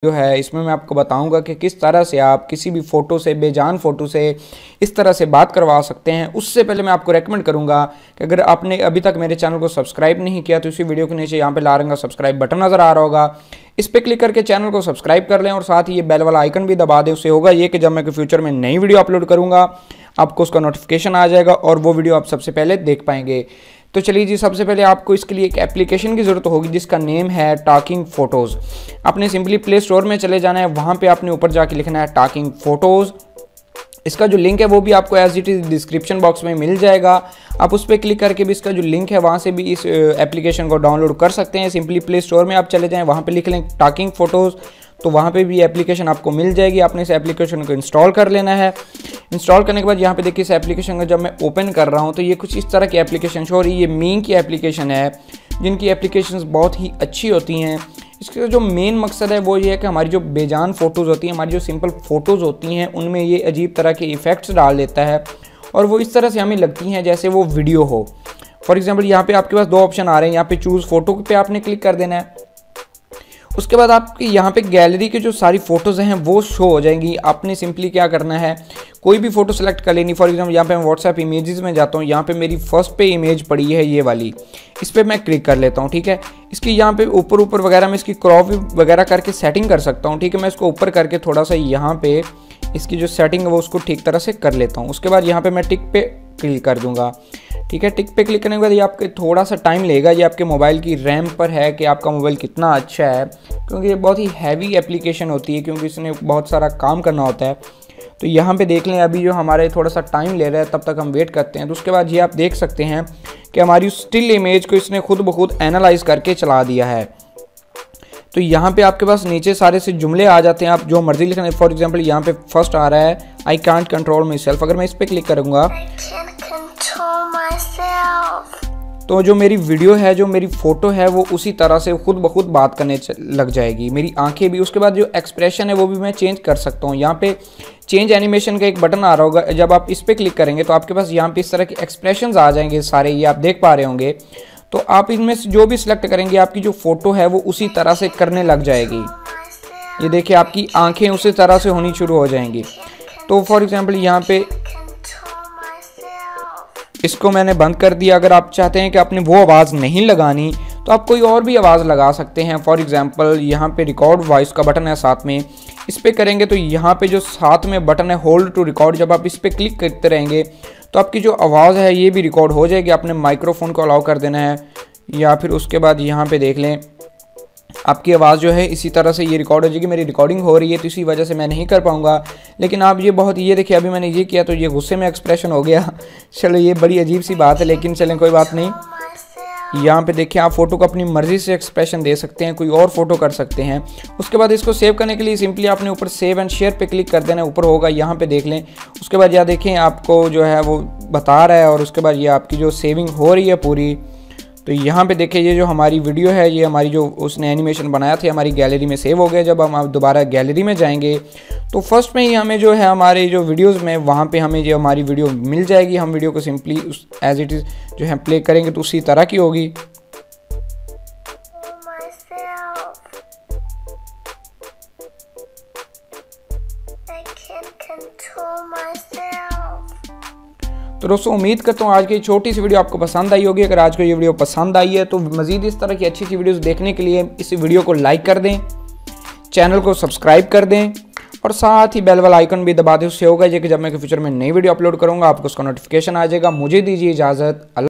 जो है इसमें मैं आपको बताऊंगा कि किस तरह से आप किसी भी फ़ोटो से, बेजान फ़ोटो से इस तरह से बात करवा सकते हैं। उससे पहले मैं आपको रेकमेंड करूंगा कि अगर आपने अभी तक मेरे चैनल को सब्सक्राइब नहीं किया तो इसी वीडियो के नीचे यहाँ पे लाल रंग का सब्सक्राइब बटन नज़र आ रहा होगा, इस पर क्लिक करके चैनल को सब्सक्राइब कर लें और साथ ही ये बेल वाला आइकन भी दबा दें। उससे होगा ये कि जब मैं फ्यूचर में नई वीडियो अपलोड करूँगा आपको उसका नोटिफिकेशन आ जाएगा और वो वीडियो आप सबसे पहले देख पाएंगे। तो चलिए जी, सबसे पहले आपको इसके लिए एक एप्लीकेशन की ज़रूरत होगी जिसका नेम है टॉकिंग फ़ोटोज़। आपने सिंपली प्ले स्टोर में चले जाना है, वहाँ पे आपने ऊपर जाके लिखना है टॉकिंग फ़ोटोज़। इसका जो लिंक है वो भी आपको as it is description box में मिल जाएगा। आप उस पर क्लिक करके भी इसका जो लिंक है वहाँ से भी इस एप्लीकेशन को डाउनलोड कर सकते हैं। सिंपली प्ले स्टोर में आप चले जाएँ, वहाँ पर लिख लें टॉकिंग फ़ोटोज़, तो वहाँ पे भी एप्लीकेशन आपको मिल जाएगी। आपने इस एप्लीकेशन को इंस्टॉल कर लेना है। इंस्टॉल करने के बाद यहाँ पे देखिए इस एप्लीकेशन को जब मैं ओपन कर रहा हूँ तो ये कुछ इस तरह की एप्लीकेशन शो हो रही है। ये मीन की एप्लीकेशन है जिनकी एप्लीकेशंस बहुत ही अच्छी होती हैं। इसका जो मेन मकसद है वो ये है कि हमारी जो बेजान फ़ोटोज़ होती हैं, हमारी जो सिंपल फ़ोटोज़ होती हैं, उनमें ये अजीब तरह के इफ़ेक्ट्स डाल देता है और वो इस तरह से हमें लगती हैं जैसे वो वीडियो हो। फॉर एग्ज़ाम्पल यहाँ पे आपके पास दो ऑप्शन आ रहे हैं। यहाँ पे चूज़ फ़ोटो पे आपने क्लिक कर देना है। उसके बाद आपकी यहाँ पे गैलरी की जो सारी फ़ोटोज़ हैं वो शो हो जाएंगी। आपने सिंपली क्या करना है, कोई भी फ़ोटो सेलेक्ट कर लेनी। फॉर एग्जाम्पल यहाँ पे मैं व्हाट्सएप इमेजेस में जाता हूँ, यहाँ पे मेरी फर्स्ट पे इमेज पड़ी है ये वाली, इस पर मैं क्लिक कर लेता हूँ। ठीक है, इसकी यहाँ पे ऊपर वगैरह मैं इसकी क्रॉप वगैरह करके सेटिंग कर सकता हूँ। ठीक है, मैं इसको ऊपर करके थोड़ा सा यहाँ पे इसकी जो सेटिंग है वो उसको ठीक तरह से कर लेता हूँ। उसके बाद यहाँ पे मैं टिक पे क्लिक कर दूँगा। ठीक है, टिक पे क्लिक करने के बाद ये आपके थोड़ा सा टाइम लेगा। ये आपके मोबाइल की रैम पर है कि आपका मोबाइल कितना अच्छा है, क्योंकि ये बहुत ही हैवी एप्लीकेशन होती है, क्योंकि इसने बहुत सारा काम करना होता है। तो यहाँ पे देख लें, अभी जो हमारे थोड़ा सा टाइम ले रहा है तब तक हम वेट करते हैं। तो उसके बाद ये आप देख सकते हैं कि हमारी स्टिल इमेज को इसने खुद ब खुद एनालाइज करके चला दिया है। तो यहाँ पे आपके पास नीचे सारे से जुमले आ जाते हैं, आप जो मर्जी लिखना। फॉर एग्जांपल यहाँ पे फर्स्ट आ रहा है I can't control my self. अगर मैं इस पर क्लिक करूँगा तो जो मेरी वीडियो है, जो मेरी फ़ोटो है, वो उसी तरह से खुद ब खुद बात करने लग जाएगी, मेरी आंखें भी। उसके बाद जो एक्सप्रेशन है वो भी मैं चेंज कर सकता हूँ। यहाँ पे चेंज एनिमेशन का एक बटन आ रहा होगा, जब आप इस पर क्लिक करेंगे तो आपके पास यहाँ पे इस तरह के एक्सप्रेशंस आ जाएंगे सारे, ये आप देख पा रहे होंगे। तो आप इनमें से जो भी सिलेक्ट करेंगे आपकी जो फ़ोटो है वो उसी तरह से करने लग जाएगी। ये देखिए आपकी आंखें उसी तरह से होनी शुरू हो जाएंगी। तो फॉर एग्जांपल यहाँ पे इसको मैंने बंद कर दिया। अगर आप चाहते हैं कि आपने वो आवाज़ नहीं लगानी तो आप कोई और भी आवाज़ लगा सकते हैं। फॉर एग्जांपल यहाँ पे रिकॉर्ड वॉइस का बटन है साथ में, इस पर करेंगे तो यहाँ पे जो साथ में बटन है होल्ड टू रिकॉर्ड, जब आप इस पर क्लिक करते रहेंगे तो आपकी जो आवाज़ है ये भी रिकॉर्ड हो जाएगी। आपने माइक्रोफोन को अलाउ कर देना है, या फिर उसके बाद यहाँ पे देख लें आपकी आवाज़ जो है इसी तरह से ये रिकॉर्ड हो जाएगी। मेरी रिकॉर्डिंग हो रही है तो इसी वजह से मैं नहीं कर पाऊँगा, लेकिन आप ये देखिए अभी मैंने ये किया तो ये गुस्से में एक्सप्रेशन हो गया। चलो ये बड़ी अजीब सी बात है, लेकिन चलें कोई बात नहीं। यहाँ पे देखिए आप फ़ोटो को अपनी मर्ज़ी से एक्सप्रेशन दे सकते हैं, कोई और फ़ोटो कर सकते हैं। उसके बाद इसको सेव करने के लिए सिंपली आपने ऊपर सेव एंड शेयर पे क्लिक कर देना है, ऊपर होगा यहाँ पे देख लें। उसके बाद यहाँ देखें आपको जो है वो बता रहा है और उसके बाद ये आपकी जो सेविंग हो रही है पूरी। तो यहाँ पे देखिए ये जो हमारी वीडियो है, ये हमारी जो उसने एनिमेशन बनाया था हमारी गैलरी में सेव हो गया। जब हम दोबारा गैलरी में जाएंगे तो फर्स्ट में ही हमें जो है हमारे जो वीडियोस में वहाँ पे हमें जो हमारी वीडियो मिल जाएगी। हम वीडियो को सिंपली एज इट इज़ जो है प्ले करेंगे तो उसी तरह की होगी। तो दोस्तों उम्मीद करता हूँ आज की छोटी सी वीडियो आपको पसंद आई होगी। अगर आज को ये वीडियो पसंद आई है तो मज़ीद इस तरह की अच्छी सी वीडियोस देखने के लिए इस वीडियो को लाइक कर दें, चैनल को सब्सक्राइब कर दें और साथ ही बेल वाला आइकन भी दबा दें। उससे होगा ये कि जब मैं फ्यूचर में नई वीडियो अपलोड करूँगा आपको उसका नोटिफिकेशन आ जाएगा। मुझे दीजिए इजाज़त।